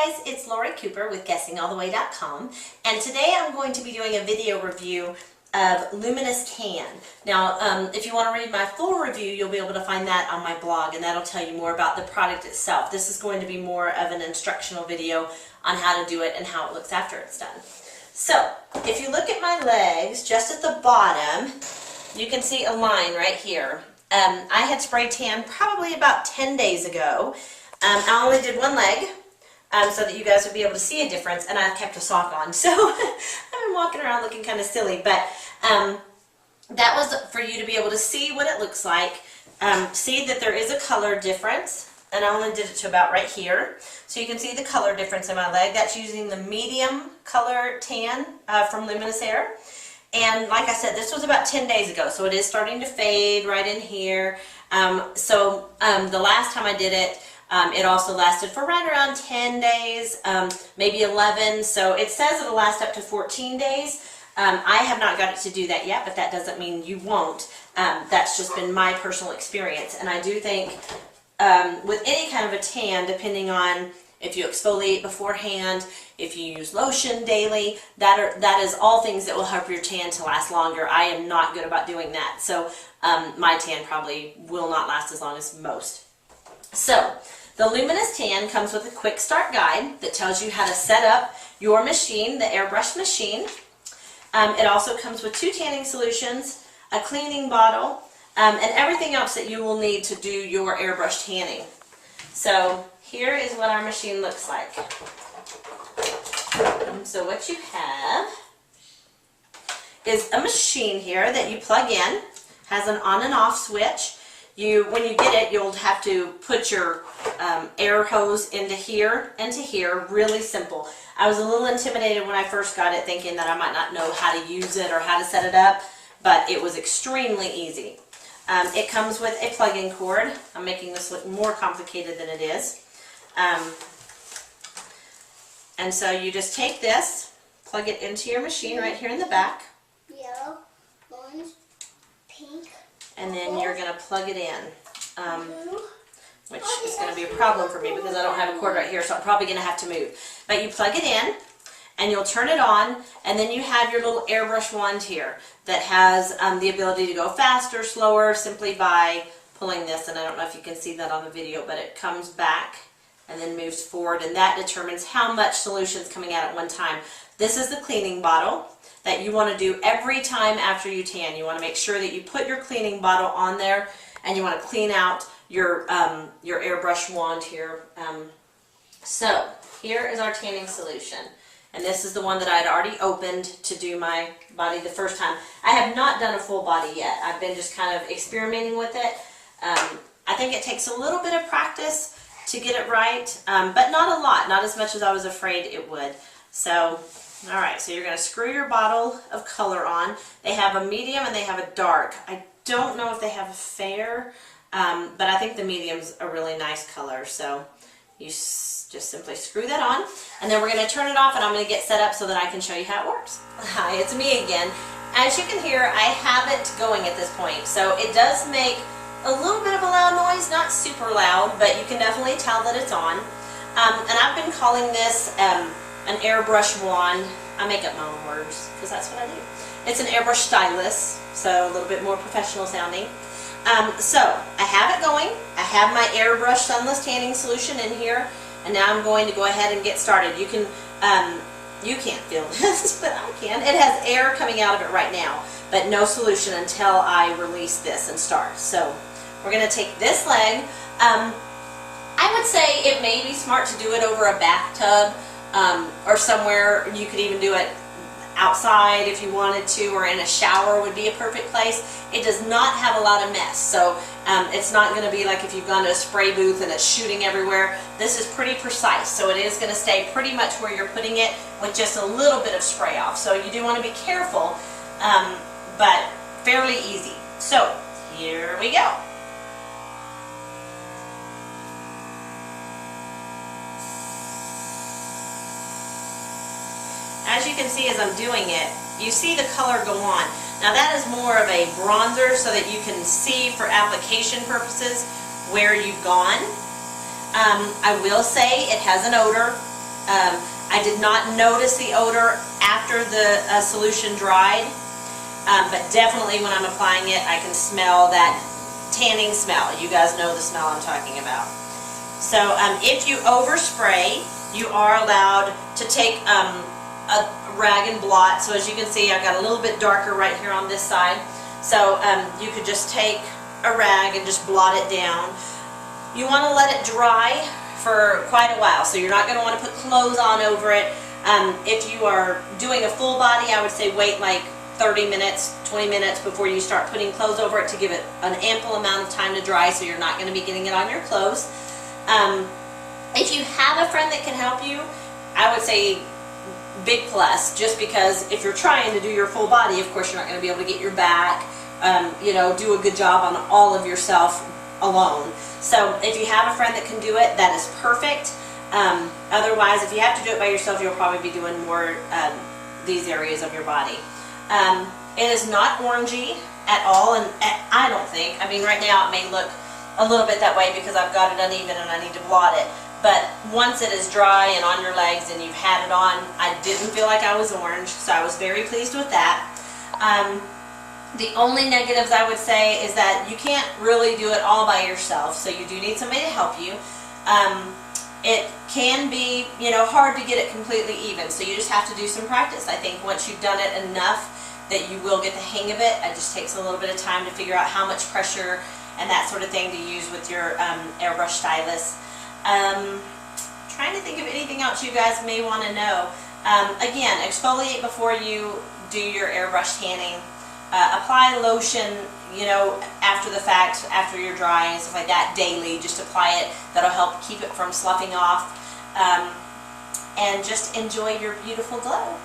guys, it's Lori Cooper with GuessingAllTheWay.com, and today I'm going to be doing a video review of Luminess Tan. Now, if you want to read my full review, you'll be able to find that on my blog, and that'll tell you more about the product itself. This is going to be more of an instructional video on how to do it and how it looks after it's done. So, if you look at my legs, just at the bottom, you can see a line right here. I had spray tan probably about 10 days ago. I only did one leg so that you guys would be able to see a difference, and I kept a sock on, so I've been walking around looking kind of silly, but that was for you to be able to see what it looks like, see that there is a color difference, and I only did it to about right here, so you can see the color difference in my leg. That's using the medium color tan from Luminess Air. And like I said, this was about 10 days ago, so it is starting to fade right in here. The last time I did it, it also lasted for right around 10 days, maybe 11, so it says it'll last up to 14 days. I have not got it to do that yet, but that doesn't mean you won't. That's just been my personal experience, and I do think with any kind of a tan, depending on if you exfoliate beforehand, if you use lotion daily, that is all things that will help your tan to last longer. I am not good about doing that, so my tan probably will not last as long as most. So, the Luminess Tan comes with a quick start guide that tells you how to set up your machine, the airbrush machine. It also comes with 2 tanning solutions, a cleaning bottle, and everything else that you will need to do your airbrush tanning. So here is what our machine looks like. So what you have is a machine here that you plug in, has an on and off switch. When you get it, you'll have to put your air hose into here and to here, really simple. I was a little intimidated when I first got it, thinking that I might not know how to use it or how to set it up, but it was extremely easy. It comes with a plug-in cord. I'm making this look more complicated than it is. And so you just take this, plug it into your machine right here in the back. Yellow, orange, pink. And then you're going to plug it in, which is going to be a problem for me because I don't have a cord right here, so I'm probably going to have to move. But you plug it in, and you'll turn it on, and then you have your little airbrush wand here that has the ability to go faster, slower, simply by pulling this, and I don't know if you can see that on the video, but it comes back and then moves forward, and that determines how much solution is coming out at one time. This is the cleaning bottle that you want to do every time after you tan. You want to make sure that you put your cleaning bottle on there, and you want to clean out your airbrush wand here. So here is our tanning solution, and this is the one that I had already opened to do my body the first time. I have not done a full body yet. I've been just kind of experimenting with it. I think it takes a little bit of practice to get it right, but not a lot, not as much as I was afraid it would. So alright, so you're going to screw your bottle of color on. They have a medium and they have a dark. I don't know if they have a fair, but I think the medium's a really nice color. So you just simply screw that on, and then we're going to turn it off, and I'm going to get set up so that I can show you how it works. Hi, it's me again. As you can hear, I have it going at this point, so it does make a little bit of a loud noise, not super loud, but you can definitely tell that it's on. And I've been calling this an airbrush wand. I make up my own words because that's what I do. It's an airbrush stylus, so a little bit more professional sounding. So I have it going. I have my airbrush sunless tanning solution in here, and now I'm going to go ahead and get started. You can't feel this, but I can. It has air coming out of it right now, but no solution until I release this and start. So we're going to take this leg. I would say it may be smart to do it over a bathtub or somewhere. You could even do it outside if you wanted to, or in a shower would be a perfect place. It does not have a lot of mess, so it's not going to be like if you've gone to a spray booth and it's shooting everywhere. This is pretty precise, so it is going to stay pretty much where you're putting it with just a little bit of spray off. So you do want to be careful, but fairly easy. So here we go. As you can see as I'm doing it, you see the color go on. Now that is more of a bronzer so that you can see for application purposes where you've gone. I will say it has an odor. I did not notice the odor after the solution dried, but definitely when I'm applying it, I can smell that tanning smell. You guys know the smell I'm talking about. So if you overspray, you are allowed to take a rag and blot. So as you can see, I've got a little bit darker right here on this side. So you could just take a rag and just blot it down. You want to let it dry for quite a while, so you're not going to want to put clothes on over it. If you are doing a full body, I would say wait like 30 minutes, 20 minutes before you start putting clothes over it to give it an ample amount of time to dry, so you're not going to be getting it on your clothes. If you have a friend that can help you, I would say big plus, just because if you're trying to do your full body, of course you're not going to be able to get your back, do a good job on all of yourself alone. So if you have a friend that can do it, that is perfect. Otherwise, if you have to do it by yourself, you'll probably be doing more these areas of your body. It is not orangey at all, and I don't think. I mean, right now it may look a little bit that way because I've got it uneven and I need to blot it. But once it is dry and on your legs and you've had it on, I didn't feel like I was orange, so I was very pleased with that. The only negatives I would say is that you can't really do it all by yourself, so you do need somebody to help you. It can be, hard to get it completely even, so you just have to do some practice. I think once you've done it enough that you will get the hang of it. It just takes a little bit of time to figure out how much pressure and that sort of thing to use with your airbrush stylus. Trying to think of anything else you guys may want to know. Again, exfoliate before you do your airbrush tanning. Apply lotion, after the fact, after you're dry and stuff like that, daily. Just apply it. That'll help keep it from sloughing off. And just enjoy your beautiful glow.